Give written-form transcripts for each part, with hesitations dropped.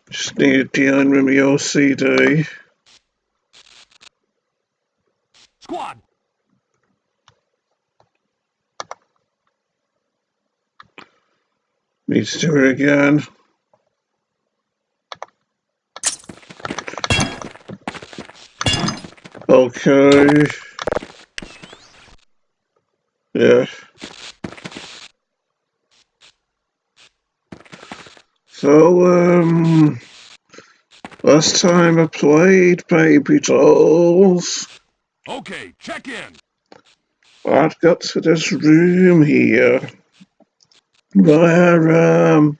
Just need dealing with my OCD. Squad! Need to do it again. Okay. Yeah. So, last time I played Baby Dolls, Okay, check in. I'd got to this room here where, The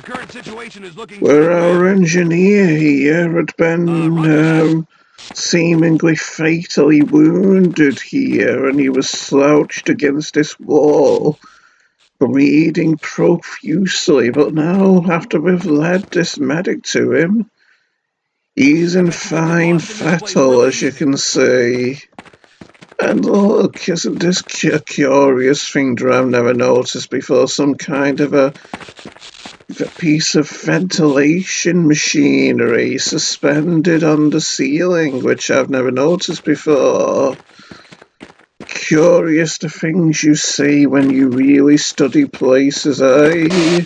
current situation is looking where pretty our grim. engineer here had been, Roger seemingly fatally wounded here, and he was slouched against this wall, bleeding profusely. But now, after we've led this medic to him, he's in fine fettle, as you can see. And look, isn't this a curious thing that I've never noticed before? Some kind of a piece of ventilation machinery suspended on the ceiling, which I've never noticed before. Curious the things you see when you really study places, eh?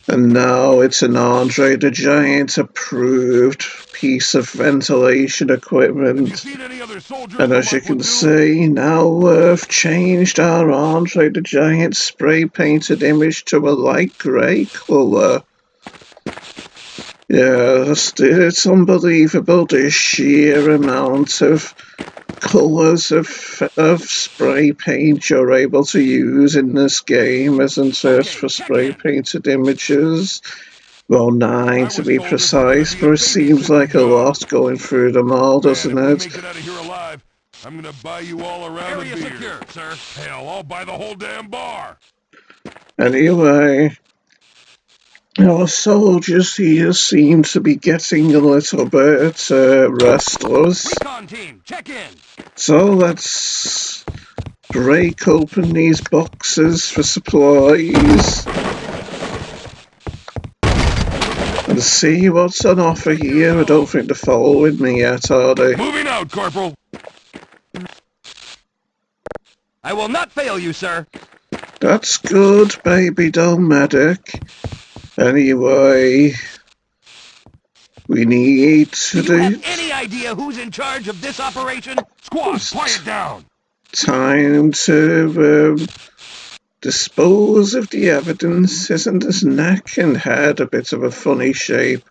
And now it's an Andre the Giant approved piece of ventilation equipment. And as you can see, now we've changed our Andre the Giant spray painted image to a light grey colour. Yes, it's unbelievable the sheer amount of colours of spray paint you're able to use in this game, isn't it, for spray painted images? Well, 9 to be precise, but it seems like a lot going through them all, doesn't it? Make it out of here alive, I'm gonna buy you all around the beer. Secure, sir. Hell, I'll buy the whole damn bar. Anyway, our soldiers here seem to be getting a little bit restless. Recon team, check in. So let's break open these boxes for supplies and see what's on offer here. I don't think they're following me yet, are they? Moving out, Corporal. I will not fail you, sir. That's good, baby doll medic. Anyway, we need to do you have any idea who's in charge of this operation? Squad, quiet down. Time to dispose of the evidence. Isn't his neck and head a bit of a funny shape?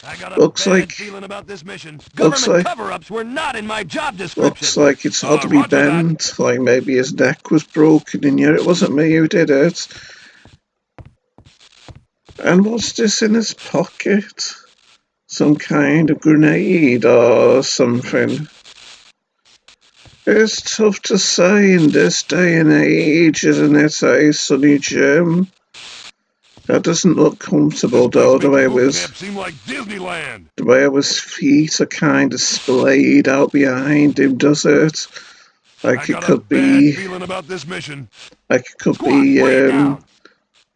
I got a bad feeling about this mission. Government cover-ups were not in my job description. Looks like it's oddly bent, like maybe his neck was broken, and yet it wasn't me who did it. And what's this in his pocket? Some kind of grenade or something. It's tough to say in this day and age, isn't it, Sonny Jim? That doesn't look comfortable, though, the way his feet are kind of splayed out behind him, does it? Like it could be...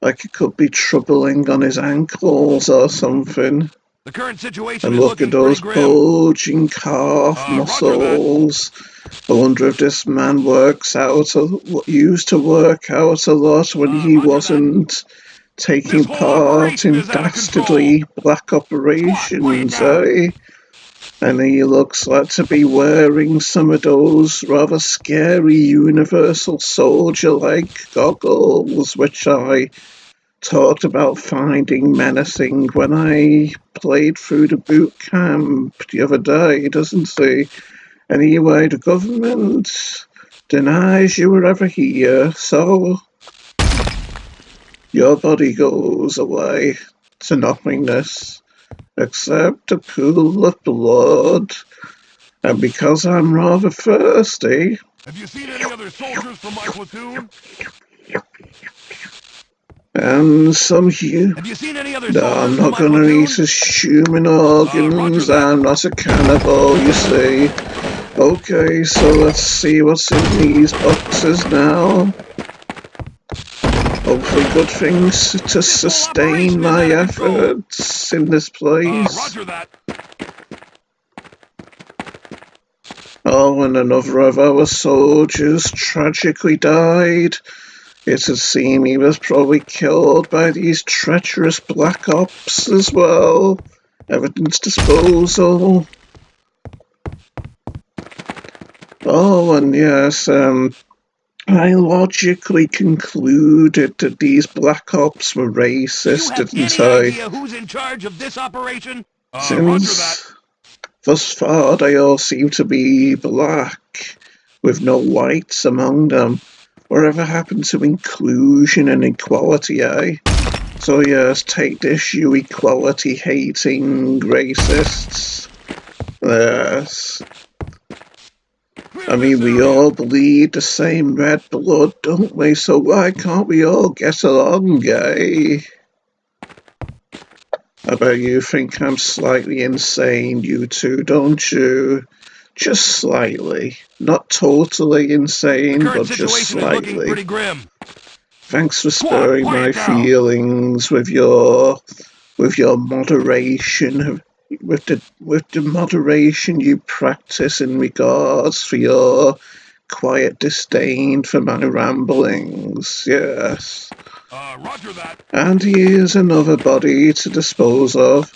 Like it could be troubling on his ankles or something. The current situation and look at those bulging calf muscles. I wonder if this man used to work out a lot when he wasn't taking part in dastardly black operations, eh? And he looks like to be wearing some of those rather scary universal soldier-like goggles, which I talked about finding menacing when I played through the boot camp the other day, doesn't he? Anyway, the government denies you were ever here, so your body goes away to nothingness, except a pool of blood. And because I'm rather thirsty... Have you seen any other soldiers from my platoon? And some Have you seen any other soldiers I'm not gonna eat his human organs. I'm not a cannibal, you see. Okay, so let's see what's in these boxes now. hopefully good things to sustain my efforts in this place. Roger that. Oh, and another of our soldiers tragically died. It would seem he was probably killed by these treacherous black ops as well. Evidence disposal. Oh, and yes, I logically concluded that these black ops were racist, didn't I? Idea who's in charge of this operation? Since thus far they all seem to be black, with no whites among them. Whatever happened to inclusion and equality, eh? So yes, take this, you equality-hating racists. Yes. I mean, we all bleed the same red blood, don't we? So why can't we all get along, eh? I bet you think I'm slightly insane, you two, don't you? Just slightly. Not totally insane, but just slightly. Looking pretty grim. Thanks for spurring my feelings with your moderation, with the moderation you practice in regards for your quiet disdain for my ramblings. Yes. Roger that. And here's another body to dispose of.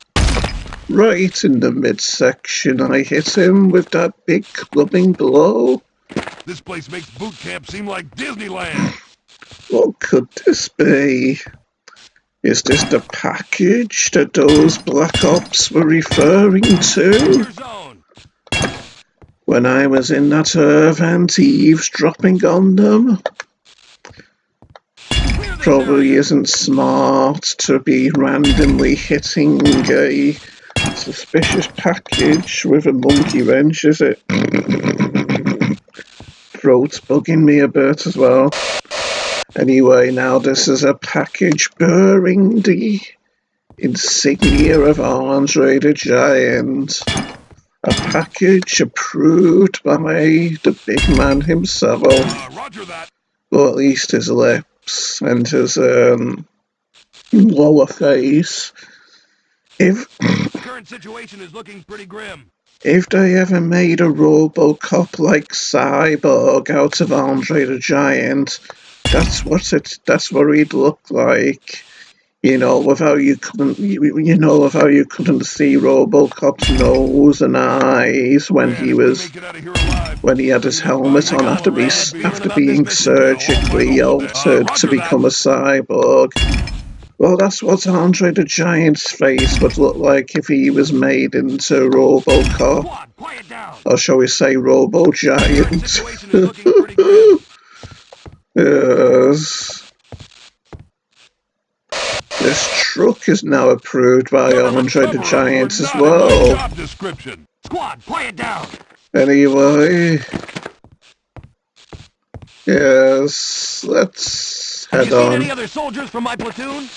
Right in the midsection, I hit him with that big clubbing blow. This place makes boot camp seem like Disneyland. What could this be? Is this the package that those black ops were referring to? When I was in that event eavesdropping on them? Probably isn't smart to be randomly hitting a suspicious package with a monkey wrench, is it? Throat's bugging me a bit as well. Anyway, now this is a package bearing the insignia of Andre the Giant. A package approved by the big man himself. Roger that. Or at least his lips and his lower face. The current situation is looking pretty grim. If they ever made a Robocop-like cyborg out of Andre the Giant, that's what he'd look like. You know, with how you couldn't see Robocop's nose and eyes when he had his helmet on after being surgically altered to become a cyborg. Well, that's what Andre the Giant's face would look like if he was made into Robocop. Or shall we say Robo-Giant? Yes. This truck is now approved by Andre the Giant as well. Squad, quiet down. Anyway. Yes, let's head on. Any other soldiers from my platoon?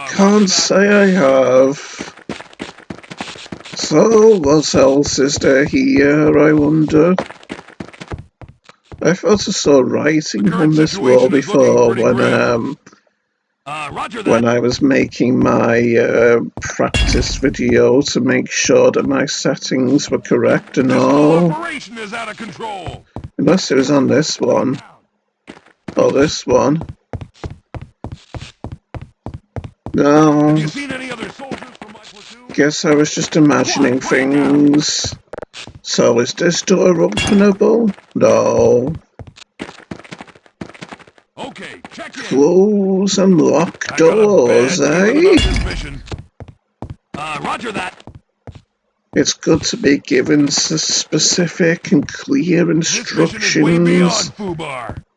Can't say I have. So, what else is there here, I wonder? I thought I saw writing on this wall before when I was making my practice video to make sure that my settings were correct and all. Operation is out of control. Unless it was on this one. Or this one. No. Have you seen any other soldiers from my platoon? Guess I was just imagining things. So is this door openable? No. Okay, check in. Close and lock doors, eh? Roger that. It's good to be given specific and clear instructions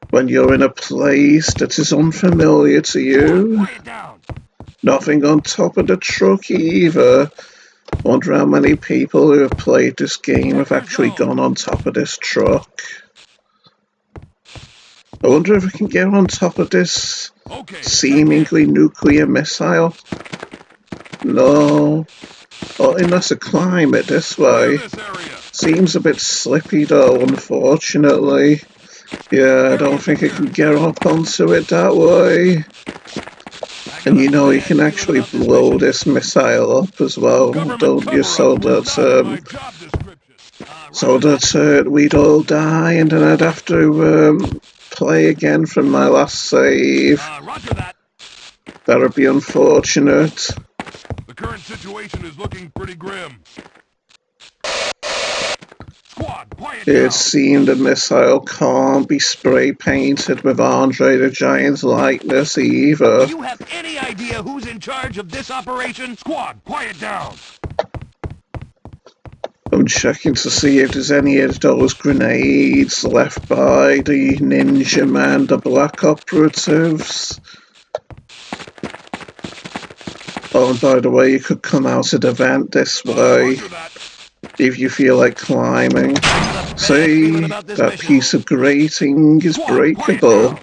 when you're in a place that is unfamiliar to you. Nothing on top of the truck either. Wonder how many people who have played this game have actually gone on top of this truck. I wonder if we can get on top of this seemingly nuclear missile. No. Oh, unless I climb it this way. Seems a bit slippy though, unfortunately. Yeah, I don't think I can get up onto it that way. And you know you can actually blow this missile up as well, don't you? So that we'd all die, and then I'd have to play again from my last save. Roger that. That would be unfortunate. The current situation is looking pretty grim. Squad, quiet down. It seemed the missile can't be spray painted with Andre the Giant's likeness either. Do you have any idea who's in charge of this operation? Squad, quiet down. I'm checking to see if there's any of those grenades left by the Ninja Man, the Black Operatives. Oh, and by the way, you could come out of the vent this way if you feel like climbing. See, that piece of grating is breakable.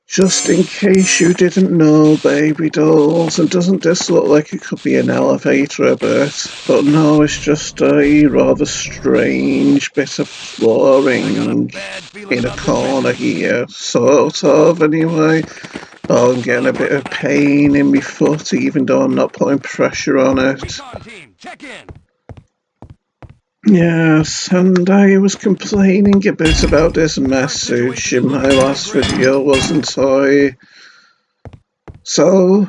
Just in case you didn't know, baby dolls, and doesn't this look like it could be an elevator a bit? But no, it's just a rather strange bit of flooring in a corner here, sort of, anyway. Oh, I'm getting a bit of pain in my foot, even though I'm not putting pressure on it. Recon team, check in. Yes, and I was complaining a bit about this message in my last video, wasn't I? So,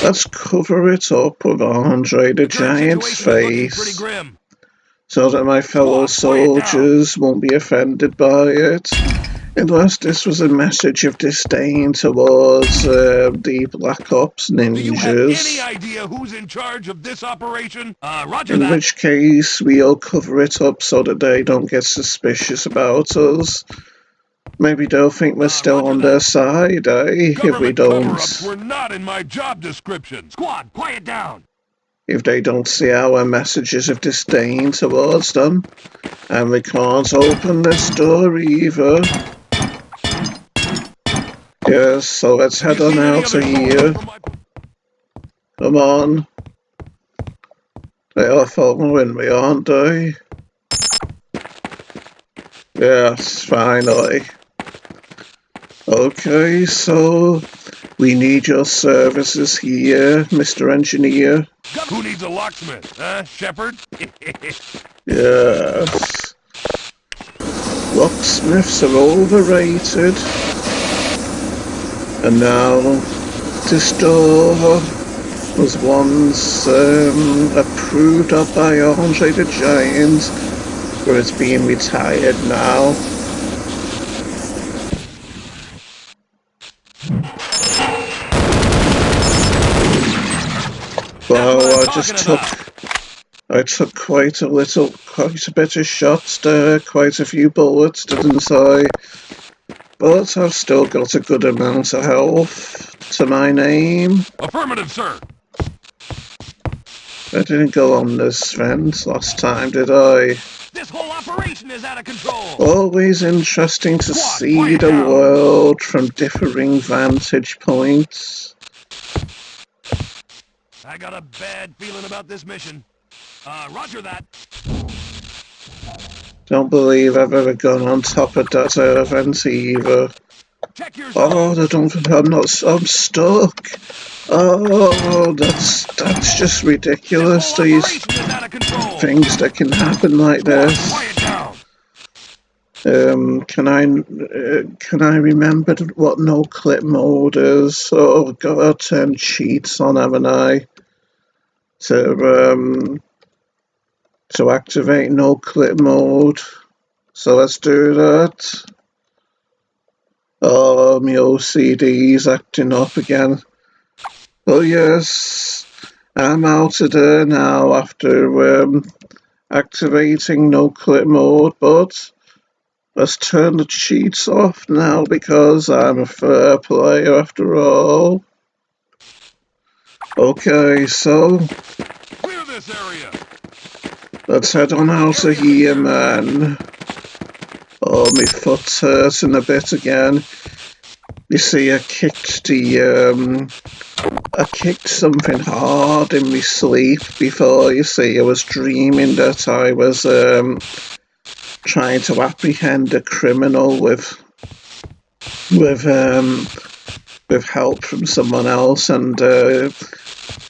let's cover it up with Andre the Giant's face, so that my fellow soldiers won't be offended by it. Unless this was a message of disdain towards the Black Ops ninjas. Do you have any idea who's in charge of this operation? Roger in that. which case, we'll cover it up so that they don't get suspicious about us. Maybe they'll think we're still on their side, if we don't. Cover-ups were not in my job description. Squad, quiet down. If they don't see our messages of disdain towards them. And we can't open this door either. Yes, so let's head on out of here. Come on. They are following me, aren't they? Yes, finally. Okay, so we need your services here, Mr. Engineer. Who needs a locksmith, huh, Shepard? Yes. Locksmiths are overrated. And now, this door was once approved of by Andre the Giant, but it's being retired now. Wow, I took quite a bit of shots there, quite a few bullets, didn't I? But I've still got a good amount of health to my name. Affirmative, sir. I didn't go on this vent last time, did I? This whole operation is out of control. Always interesting to see the world from differing vantage points. I got a bad feeling about this mission. Roger that. Don't believe I've ever gone on top of that vent either. I'm stuck. Oh, that's just ridiculous. These things that can happen like this. Can I remember what no clip mode is? Oh, I've got to turn cheats on, haven't I? To activate no clip mode. So let's do that. Oh, my OCD's acting up again. Oh yes, I'm out of there now after activating no clip mode, but let's turn the cheats off now because I'm a fair player after all. Okay, so clear this area. Let's head on out of here, man. Oh, my foot's hurting a bit again. You see, I kicked something hard in my sleep before. You see, I was dreaming that I was trying to apprehend a criminal with help from someone else, and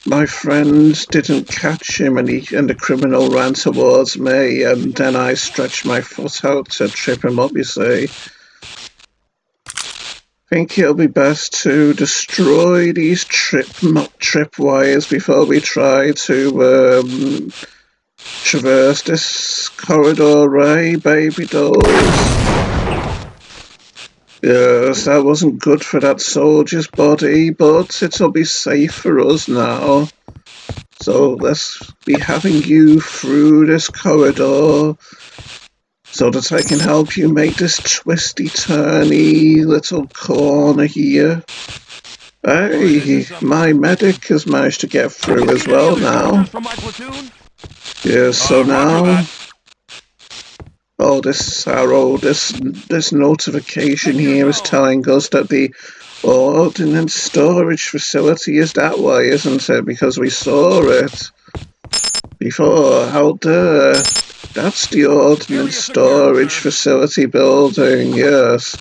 my friend didn't catch him, and the criminal ran towards me, and then I stretched my foot out to trip him up, you see. I think it'll be best to destroy these trip wires before we try to traverse this corridor, right, baby dolls? Yes, that wasn't good for that soldier's body, but it'll be safe for us now. So let's be having you through this corridor so that I can help you make this twisty-turny little corner here. Hey, my medic has managed to get through as well now. Yes, so now... Oh, this arrow, this notification here is telling us that the ordnance storage facility is that way, isn't it? Because we saw it before out there. That's the ordnance storage facility building, yes.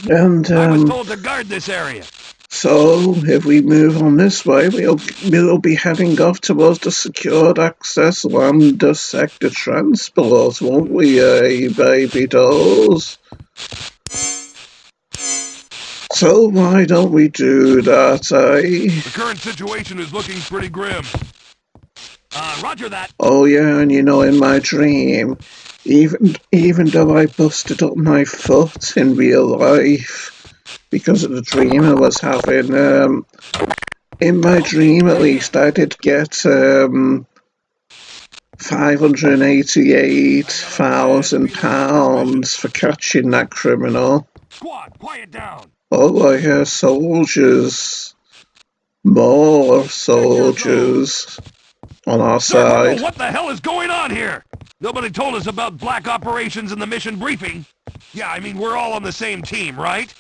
And I was told to guard this area. So if we move on this way, we'll be heading off towards the secured access lambda sector transport, won't we, baby dolls? So why don't we do that, eh? The current situation is looking pretty grim. Roger that. Oh yeah, and you know, in my dream, even though I busted up my foot in real life because of the dream I was having, in my dream at least, I did get £588,000 for catching that criminal. Squad, quiet down. Oh, I hear soldiers. More soldiers on our side. What the hell is going on here? Nobody told us about black operations in the mission briefing. Yeah, I mean, we're all on the same team, right?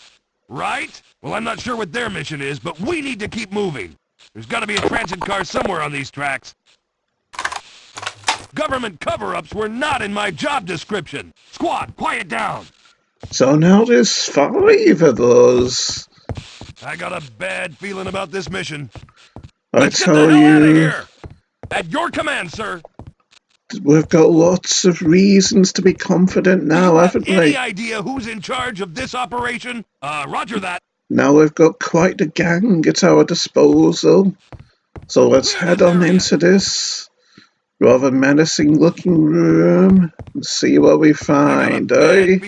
Right? Well, I'm not sure what their mission is, but we need to keep moving. There's got to be a transit car somewhere on these tracks. Government cover-ups were not in my job description. Squad, quiet down. So now there's 5 of us. I got a bad feeling about this mission. Let's get the hell out of here! At your command, sir. We've got lots of reasons to be confident now, haven't we? Any idea who's in charge of this operation? Roger that. Now we've got quite the gang at our disposal. So let's head on into this rather menacing looking room and see what we find, eh?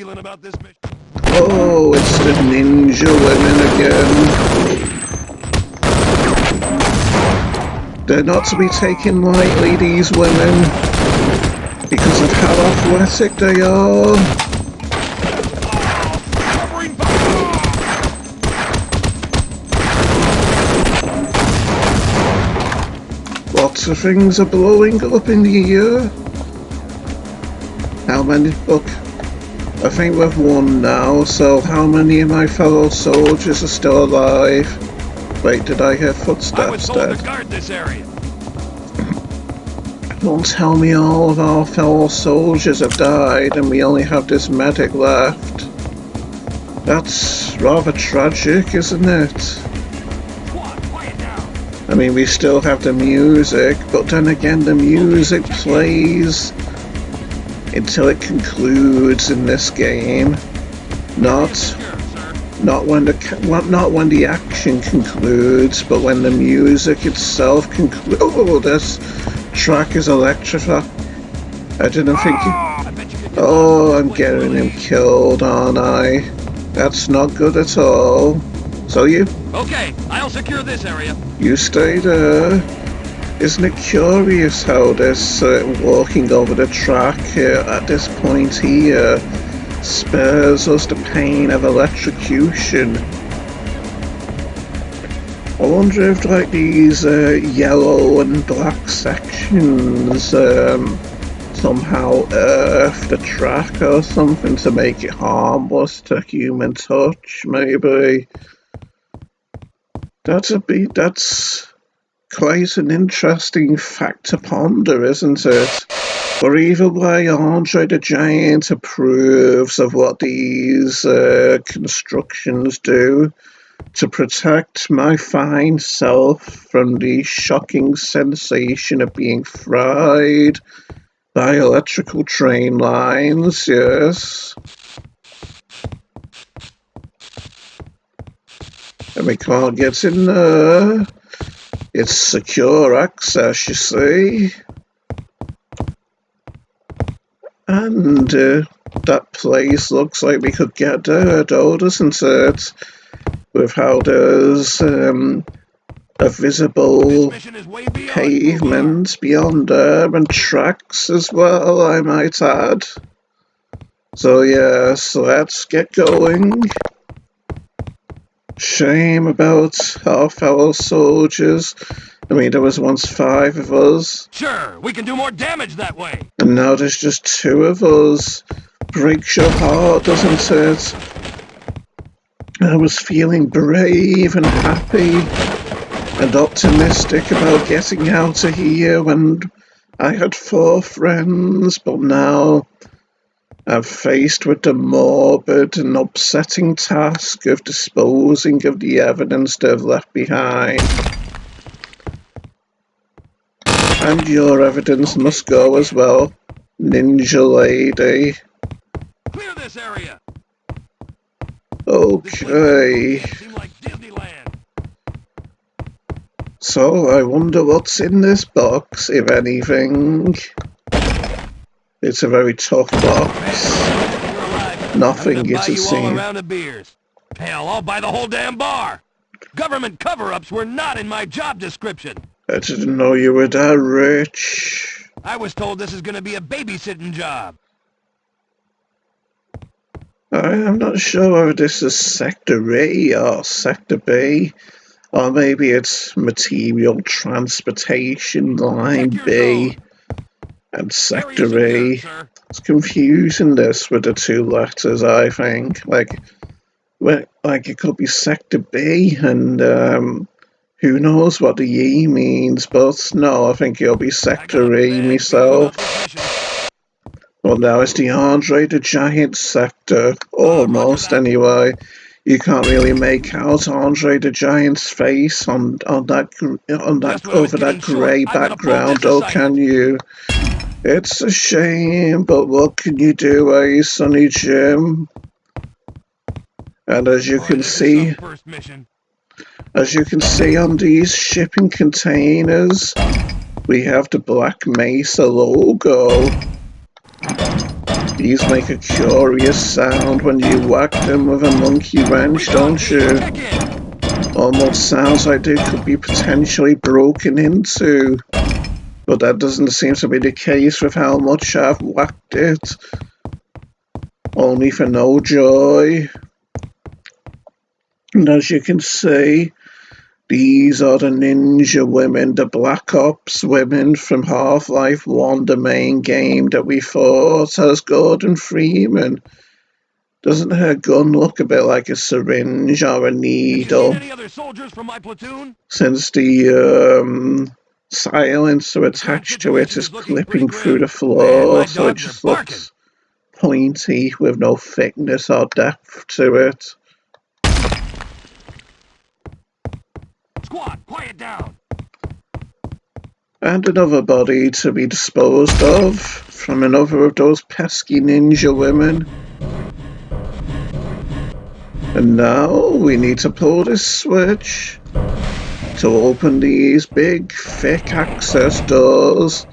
Oh, it's the ninja women again. They're not to be taken lightly, these women, because of how athletic they are. Lots of things are blowing up in the air. How many? Look, I think we've won now, so how many of my fellow soldiers are still alive? Wait, did I hear footsteps there? I was told to guard this area. Don't tell me all of our fellow soldiers have died and we only have this medic left. That's rather tragic, isn't it? I mean, we still have the music, but then again, the music plays until it concludes in this game. Not when the action concludes, but when the music itself concludes. Oh, this track is electrified. I didn't think Oh, I'm getting him killed, aren't I? That's not good at all. So you? Okay, I'll secure this area. You stay there. Isn't it curious how this walking over the track here at this point here spares us the pain of electrocution? I wonder if like these yellow and black sections somehow earth the track or something to make it harmless to human touch, maybe. That's quite an interesting fact to ponder, isn't it? But either way, Andre the Giant approves of what these constructions do to protect my fine self from the shocking sensation of being fried by electrical train lines, yes. And we can't get in there. It's secure access, you see. And that place looks like we could get there, though, doesn't it? With how there's a This visible mission is way beyond full bar. pavement beyond there and tracks as well, I might add. So yes, let's get going. Shame about our fellow soldiers. I mean, there was once 5 of us, Sure, we can do more damage that way. and now there's just 2 of us. Breaks your heart, doesn't it? I was feeling brave and happy and optimistic about getting out of here when I had 4 friends, but now I'm faced with the morbid and upsetting task of disposing of the evidence they've left behind. And your evidence must go as well, Ninja Lady. Clear this area. Okay, Seem like Disneyland. so I wonder what's in this box, if anything. It's a very tough box. Nothing, it's a you all scene. around of beers. Hell, I'll buy the whole damn bar. Government cover-ups were not in my job description. I didn't know you were that rich. I was told this is gonna be a babysitting job. I'm not sure whether this is Sector A or Sector B, or maybe it's Material Transportation Line B and Sector A. It's confusing this with the 2 letters, I think. Like it could be Sector B, and who knows what the E means, but no, I think it'll be Sector E myself. Well, now it's the Andre the Giant sector. Almost, anyway. You can't really make out Andre the Giant's face on that over that grey background, though, can you? It's a shame, but what can you do, eh, Sonny Jim? And as you can see on these shipping containers, we have the Black Mesa logo. These make a curious sound when you whack them with a monkey wrench, don't you? Almost sounds like they could be potentially broken into. But that doesn't seem to be the case with how much I've whacked it. Only for no joy. And as you can see, these are the ninja women, the Black Ops women from Half-Life 1, the main game that we fought as Gordon Freeman. Doesn't her gun look a bit like a syringe or a needle? Any other soldiers from my platoon? Since the silencer attached to it is clipping through the floor, so it just looks pointy with no thickness or depth to it. Squad, quiet down. And another body to be disposed of from another of those pesky ninja women. And now we need to pull this switch to open these big, thick access doors.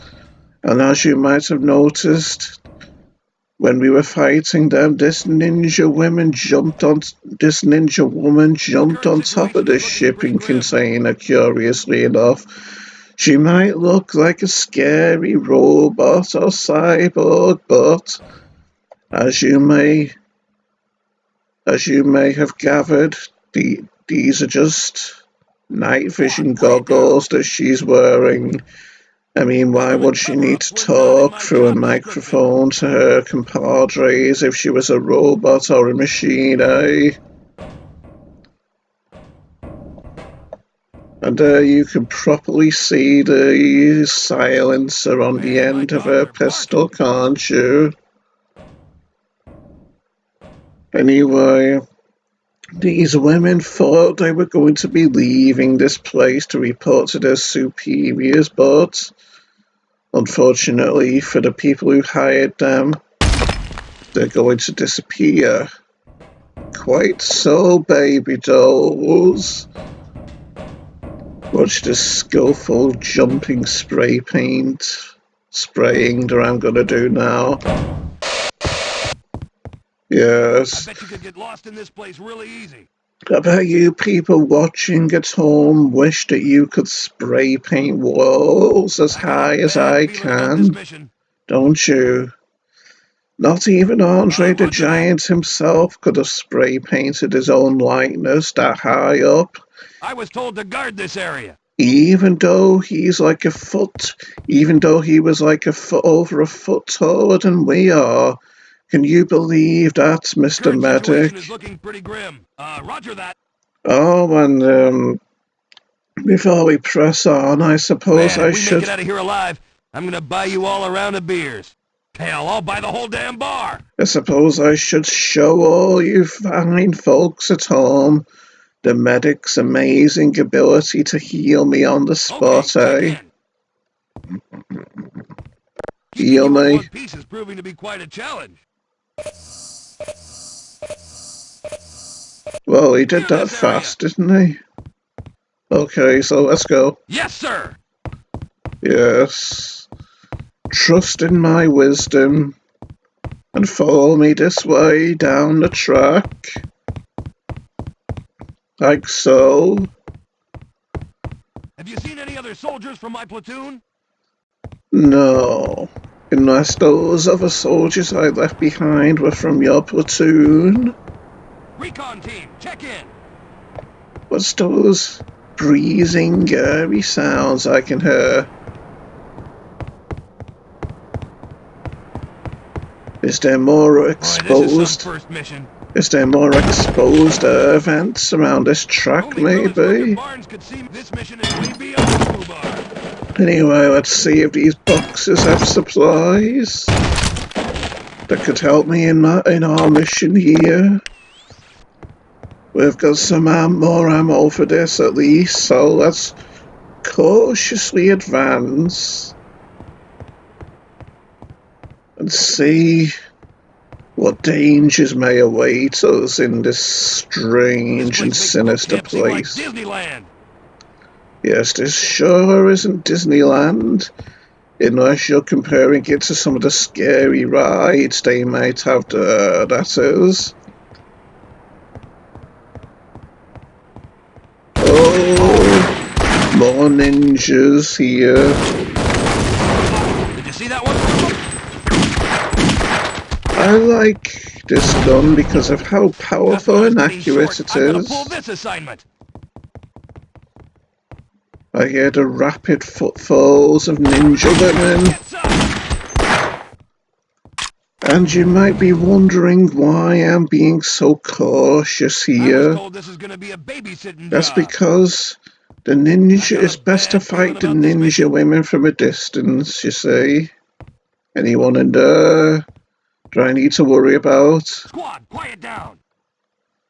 And as you might have noticed, when we were fighting them, this ninja woman jumped on top of this shipping container, curiously enough. She might look like a scary robot or cyborg, but as you may have gathered, these are just night vision goggles that she's wearing. I mean, why would she need to talk through a microphone to her compadres if she was a robot or a machine, eh? And you can properly see the silencer on the Man, my end of her dogs are pistol, barking. can't you? Anyway, these women thought they were going to be leaving this place to report to their superiors, but unfortunately for the people who hired them, they're going to disappear. Quite so, baby dolls. Watch this skillful jumping spray paint spraying that I'm gonna do now. I Yes. bet you could get lost in this place really easy. I bet you people watching at home wish that you could spray paint walls as I got a high as bad I feeling about this can, mission. don't you? Not even Andre the Roger that. Giant himself could have spray painted his own likeness that high up. I was told to guard this area. Even though he's like a foot, even though he was like over a foot taller than we are. Can you believe that, The Mr. current situation is Medic? looking pretty grim. Roger that. Oh, and before we press on, I suppose Man, if I we make it should. out of here alive, I'm gonna buy you all a round of beers. Hell, I'll buy the whole damn bar. I suppose I should show all you fine folks at home the medic's amazing ability to heal me on the Okay, spot, check eh? in. Keeping Heal you in me. one piece is proving to be quite a challenge. Well, he did Clear that this area. fast, didn't he? Okay, so let's go. Yes, sir. Yes. Trust in my wisdom and follow me this way down the track. Like so. Have you seen any other soldiers from my platoon? No. Unless those other soldiers I left behind were from your platoon. Recon team, check in. What's those breezing, airy sounds I can hear? Is there more Boy, this is some exposed? first mission. Is there more exposed air vents around this track, Only village looker maybe? Barnes could see this mission is way beyond foobar. Anyway, let's see if these boxes have supplies that could help me in our mission here. We've got some more ammo for this at least, so let's cautiously advance and see what dangers may await us in this This strange and place makes boot sinister camp seem like place. Disneyland. Yes, this sure isn't Disneyland, unless you're comparing it to some of the scary rides they might have there, that is. Oh, more ninjas here. Did you see that one? I like this gun because of how Just when I powerful was and getting short, accurate it I'm gonna pull is. this assignment. I hear the rapid footfalls of ninja women. Get some! And you might be wondering why I'm being so cautious I was here. told this is gonna be a babysitting That's job. because the I ninja got a is best to bad feeling fight the about this ninja mission. women from a distance, you see. Anyone in there? Do I need to worry about? Squad, quiet down.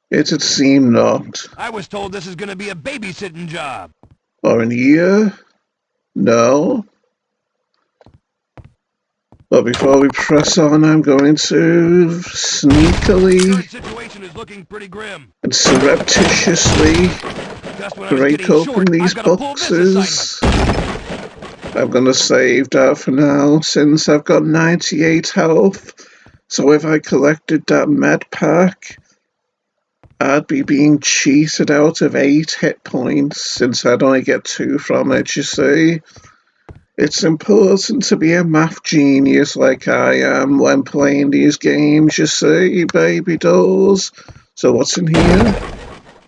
It'd seem not. I was told this is gonna be a babysitting job. Or in here? No. But before we press on, I'm going to sneakily Current situation is looking pretty grim. and surreptitiously Just when I was break getting open short, I'm these gonna pull this assignment. boxes. I'm going to save that for now since I've got 98 health. So if I collected that med pack, I'd be being cheated out of 8 hit points since I'd only get 2 from it, you see. It's important to be a math genius like I am when playing these games, you see, baby dolls. So what's in here?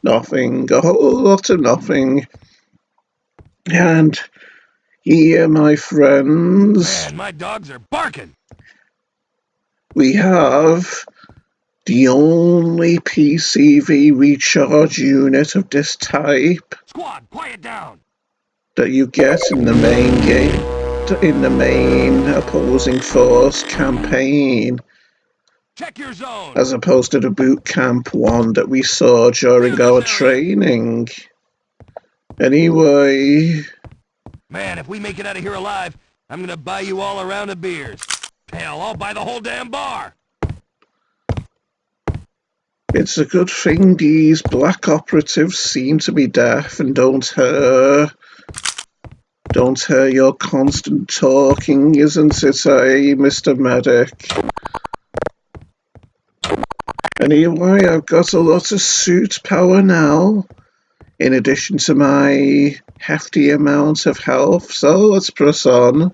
Nothing. A whole lot of nothing. And here, my friends, Man, my dogs are barking. we have The only PCV recharge unit of this type Squad, quiet down. that you get in the main game, in the main opposing force campaign, Check your zone. as opposed to the boot camp one that we saw during Clear our this area. training. Anyway, Man, if we make it out of here alive, I'm gonna buy you all a round of beers. Hell, I'll buy the whole damn bar. it's a good thing these black operatives seem to be deaf and don't hear your constant talking, isn't it, Mr. Medic? Anyway, I've got a lot of suit power now, in addition to my hefty amount of health, so let's press on.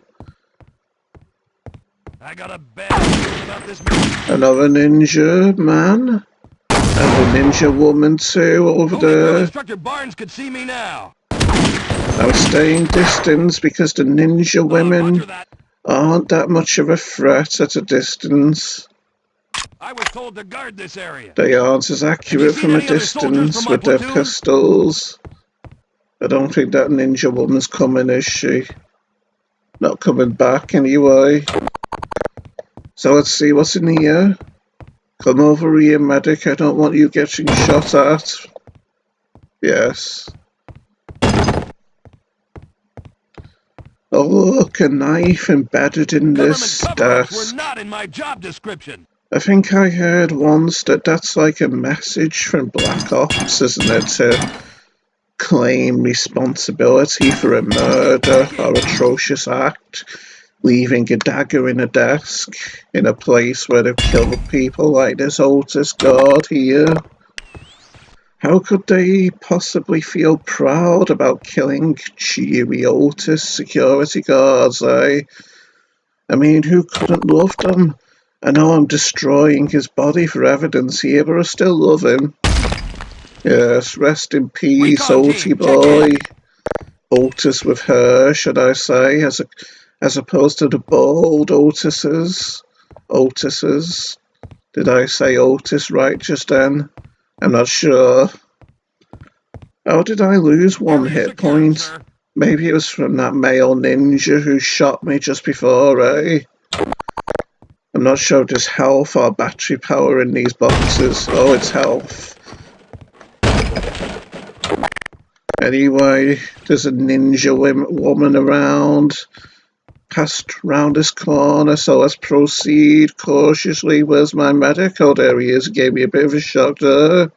I got a bad feeling about this mission. Another ninja man, and a ninja woman too over Only Drill there. Instructor Barnes could see me now. I'm staying distance because the ninja women Roger that. aren't that much of a threat at a distance. I was told to guard this area. They aren't as accurate seen from a any other soldiers from distance my with their platoon? pistols. I don't think that ninja woman's coming, is she? Not coming back anyway. So let's see what's in here. Come over here, medic. I don't want you getting shot at. Yes. Oh look, a knife embedded in this Government cover-ups desk. were not in my job description. I think I heard once that that's like a message from Black Ops, isn't it, to claim responsibility for a murder or atrocious act, leaving a dagger in a desk in a place where they've killed people like this Otis guard here. How could they possibly feel proud about killing cheery Otis security guards, eh? I mean, who couldn't love them? I know I'm destroying his body for evidence here, but I still love him. Yes, rest in peace, Recon Otie team, check boy. in. Otis with her, should I say, as opposed to the bald Otises. Otises. Did I say Otis right just then? I'm not sure. How did I lose one Area hit secured, point? sir. Maybe it was from that male ninja who shot me just before, eh? I'm not sure if there's health or battery power in these boxes. Oh, it's health. Anyway, there's a ninja woman around. Passed round this corner, so let's proceed cautiously. Where's my medic? Oh, there he is. He gave me a bit of a shock there.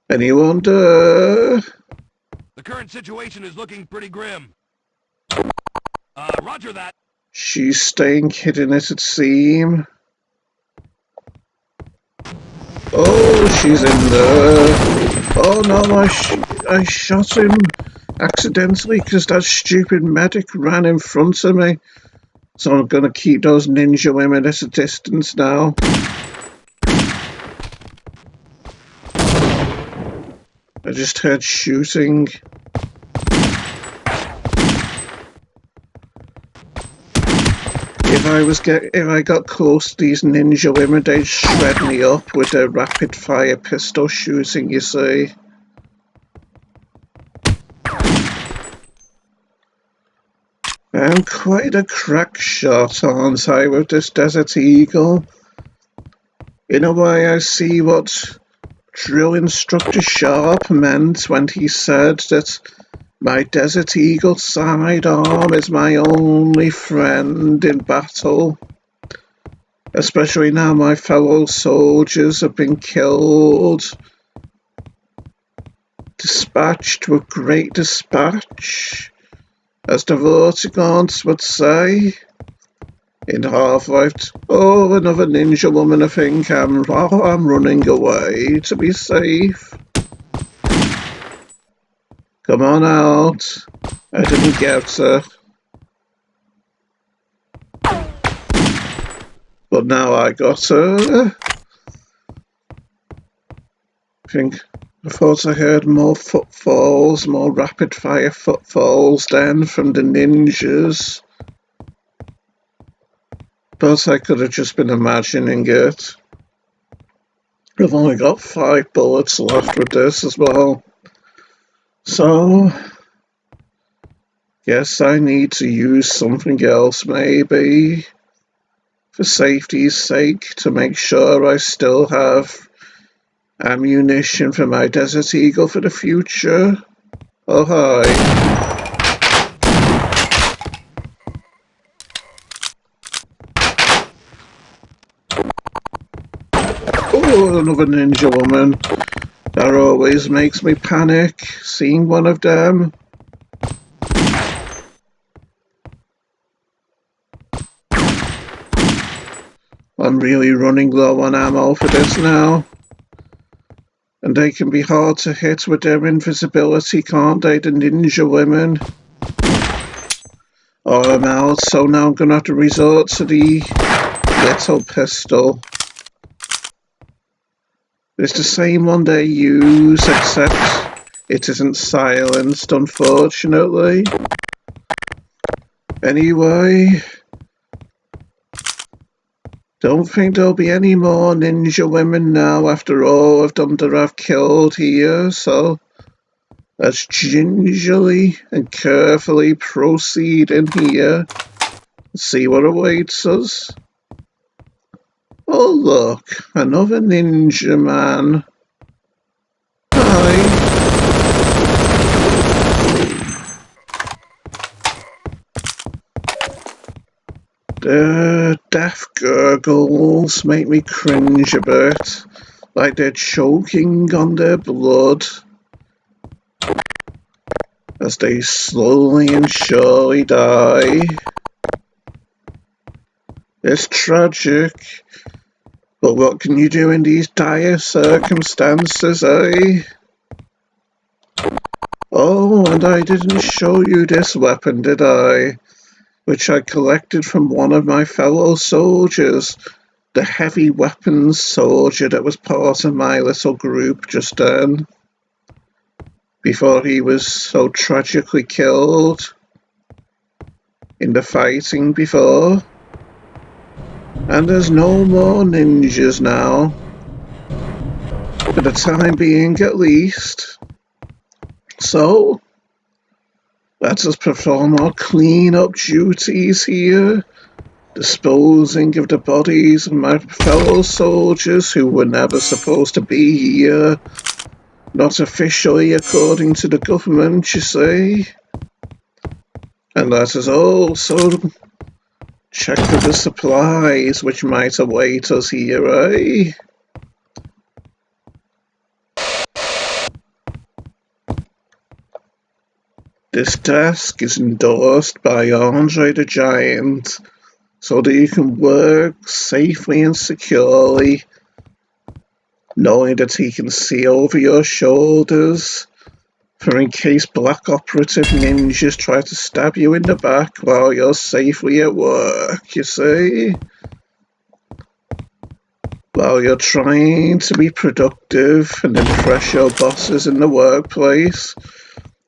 Anyone there? The current situation is looking pretty grim. Roger that. She's staying hidden, it'd seem. Oh, she's in there. Oh no, I shot him accidentally because that stupid medic ran in front of me. So I'm gonna keep those ninja women at a distance now. I just heard shooting. If I got close to these ninja women, they'd shred me up with their rapid fire pistol shooting, you see. I'm quite a crack shot, aren't I, with this Desert Eagle? In a way, I see what Drill Instructor Sharp meant when he said that my Desert Eagle sidearm is my only friend in battle. Especially now my fellow soldiers have been killed. Dispatched with great dispatch, as the Vortigaunt would say. In Half-Life. Oh, another ninja woman, I think. I'm running away to be safe. Come on out. I didn't get her. But now I got her. I thought I heard more footfalls, more rapid-fire footfalls then from the ninjas. But I could have just been imagining it. I've only got 5 bullets left with this as well. So, guess I need to use something else maybe, for safety's sake, to make sure I still have ammunition for my Desert Eagle for the future. Oh hi. Oh, another ninja woman. That always makes me panic, seeing one of them. I'm really running low on ammo for this now. And they can be hard to hit with their invisibility, can't they, the ninja women? Oh, I'm out, so now I'm gonna have to resort to the little pistol. It's the same one they use, except it isn't silenced, unfortunately. Anyway, don't think there'll be any more ninja women now after all of them that I've killed here, so let's gingerly and carefully proceed in here and see what awaits us. Oh look, another ninja man. Hi. The death gurgles make me cringe a bit, like they're choking on their blood as they slowly and surely die. It's tragic, but what can you do in these dire circumstances, eh? Oh, and I didn't show you this weapon, did I? Which I collected from one of my fellow soldiers, the heavy weapons soldier that was part of my little group just then, before he was so tragically killed in the fighting before. And there's no more ninjas now, for the time being at least. So, let us perform our clean-up duties here, disposing of the bodies of my fellow soldiers who were never supposed to be here. Not officially according to the government, you see. And let us also check for the supplies which might await us here, eh? This desk is endorsed by Andre the Giant, so that you can work safely and securely, knowing that he can see over your shoulders, for in case black operative ninjas try to stab you in the back while you're safely at work, you see? While you're trying to be productive and impress your bosses in the workplace.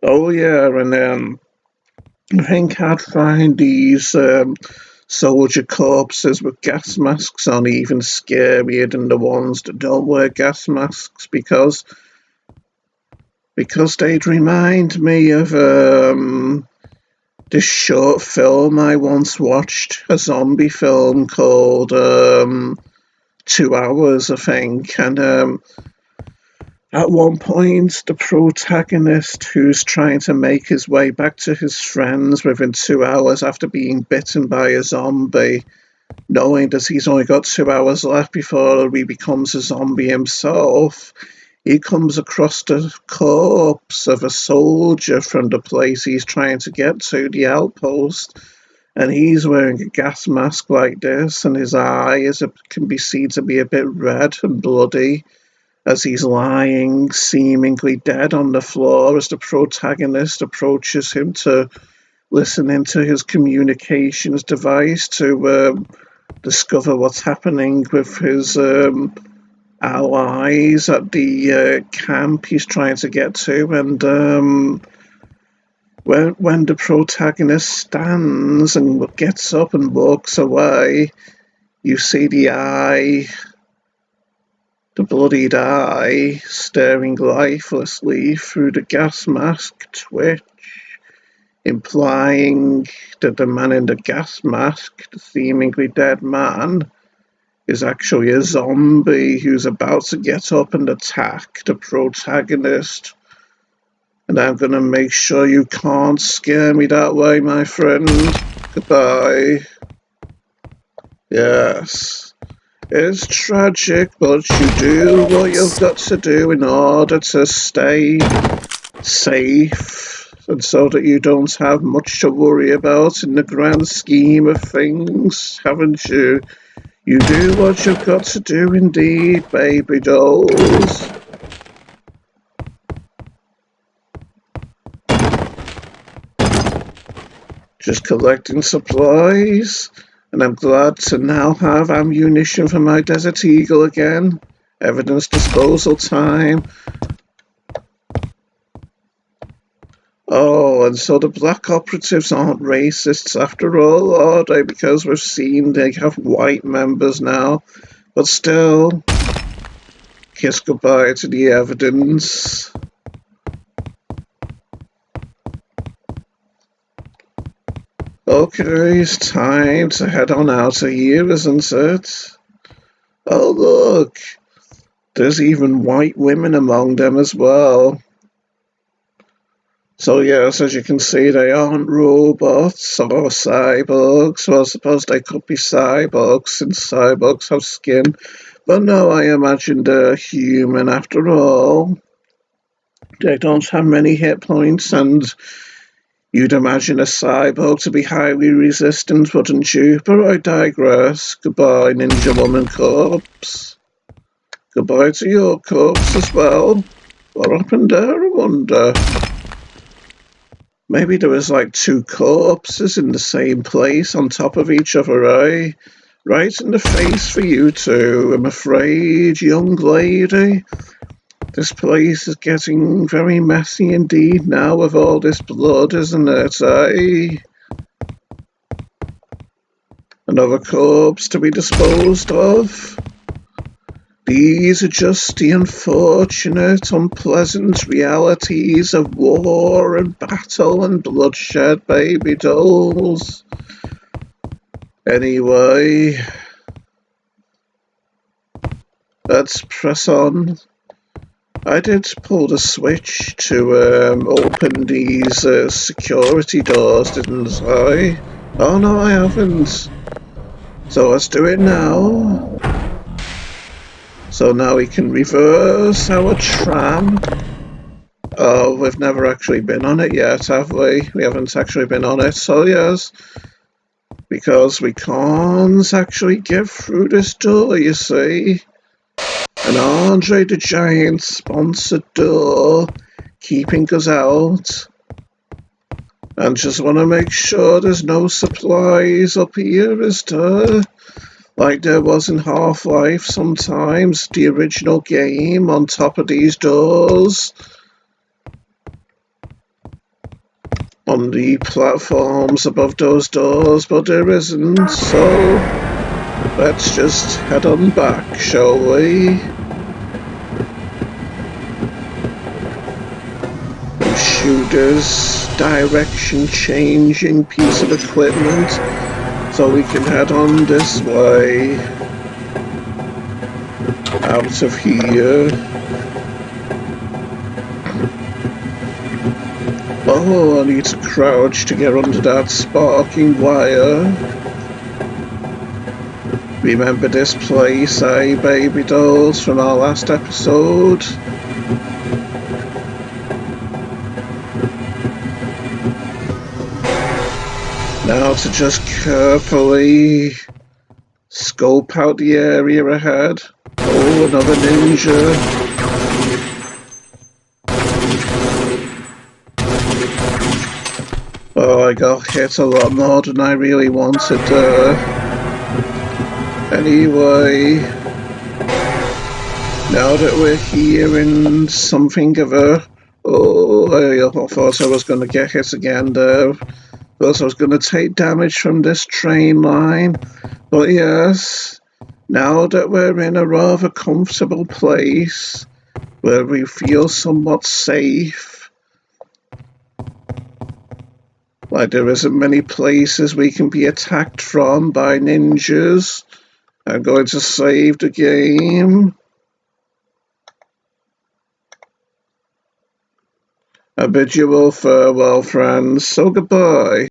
Oh yeah, and I think I'd find these soldier corpses with gas masks on even scarier than the ones that don't wear gas masks, because they'd remind me of this short film I once watched, a zombie film called 2 Hours, I think, and at one point the protagonist, who's trying to make his way back to his friends within 2 hours after being bitten by a zombie, knowing that he's only got 2 hours left before he becomes a zombie himself, he comes across the corpse of a soldier from the place he's trying to get to, the outpost, and he's wearing a gas mask like this, and his eyes can be seen to be a bit red and bloody as he's lying seemingly dead on the floor as the protagonist approaches him to listen into his communications device to discover what's happening with his allies at the camp he's trying to get to. And when the protagonist stands and gets up and walks away, you see the eye the bloodied eye staring lifelessly through the gas mask twitch, implying that the man in the gas mask, the seemingly dead man, is actually a zombie who's about to get up and attack the protagonist. And I'm gonna make sure you can't scare me that way, my friend. Goodbye. Yes. It's tragic, but you do what you've got to do in order to stay safe, and so that you don't have much to worry about in the grand scheme of things, haven't you? You do what you've got to do indeed, baby dolls. Just collecting supplies, and I'm glad to now have ammunition for my Desert Eagle again. Evidence disposal time. Oh, and so the black operatives aren't racists after all, are they? Because we've seen they have white members now. But still, kiss goodbye to the evidence. Okay, it's time to head on out of here, isn't it? Oh, look, there's even white women among them as well. So yes, as you can see, they aren't robots or cyborgs. Well, I suppose they could be cyborgs, since cyborgs have skin. But no, I imagine they're human after all. They don't have many hit points, and you'd imagine a cyborg to be highly resistant, wouldn't you? But I digress. Goodbye, Ninja Woman corpse. Goodbye to your corpse as well. What happened there, I wonder? Maybe there was like two corpses in the same place on top of each other, eh? Right in the face for you two, I'm afraid, young lady. This place is getting very messy indeed now with all this blood, isn't it, eh? Another corpse to be disposed of? These are just the unfortunate, unpleasant realities of war and battle and bloodshed, baby dolls. Anyway, let's press on. I did pull the switch to open these security doors, didn't I? Oh no, I haven't. So let's do it now. So now we can reverse our tram. Oh, we've never actually been on it yet, have we? We haven't actually been on it, so yes. Because we can't actually get through this door, you see. An Andre the Giant sponsored door, keeping us out. And just want to make sure there's no supplies up here, is there? Like there was in Half-Life sometimes, the original game, on top of these doors. On the platforms above those doors, but there isn't, so let's just head on back, shall we? And shoot this direction-changing piece of equipment so we can head on this way. Out of here. Oh, I need to crouch to get under that sparking wire. Remember this place, eh, baby dolls, from our last episode? Now to just carefully scope out the area ahead. Oh, another ninja. Oh, I got hit a lot more than I really wanted there. Anyway, now that we're here in something of a... Oh, I thought I was going to get hit again there. Thought I was going to take damage from this train line. But yes, Now that we're in a rather comfortable place, where we feel somewhat safe, like there isn't many places we can be attacked from by ninjas, I'm going to save the game. I bid you all farewell, friends, so goodbye.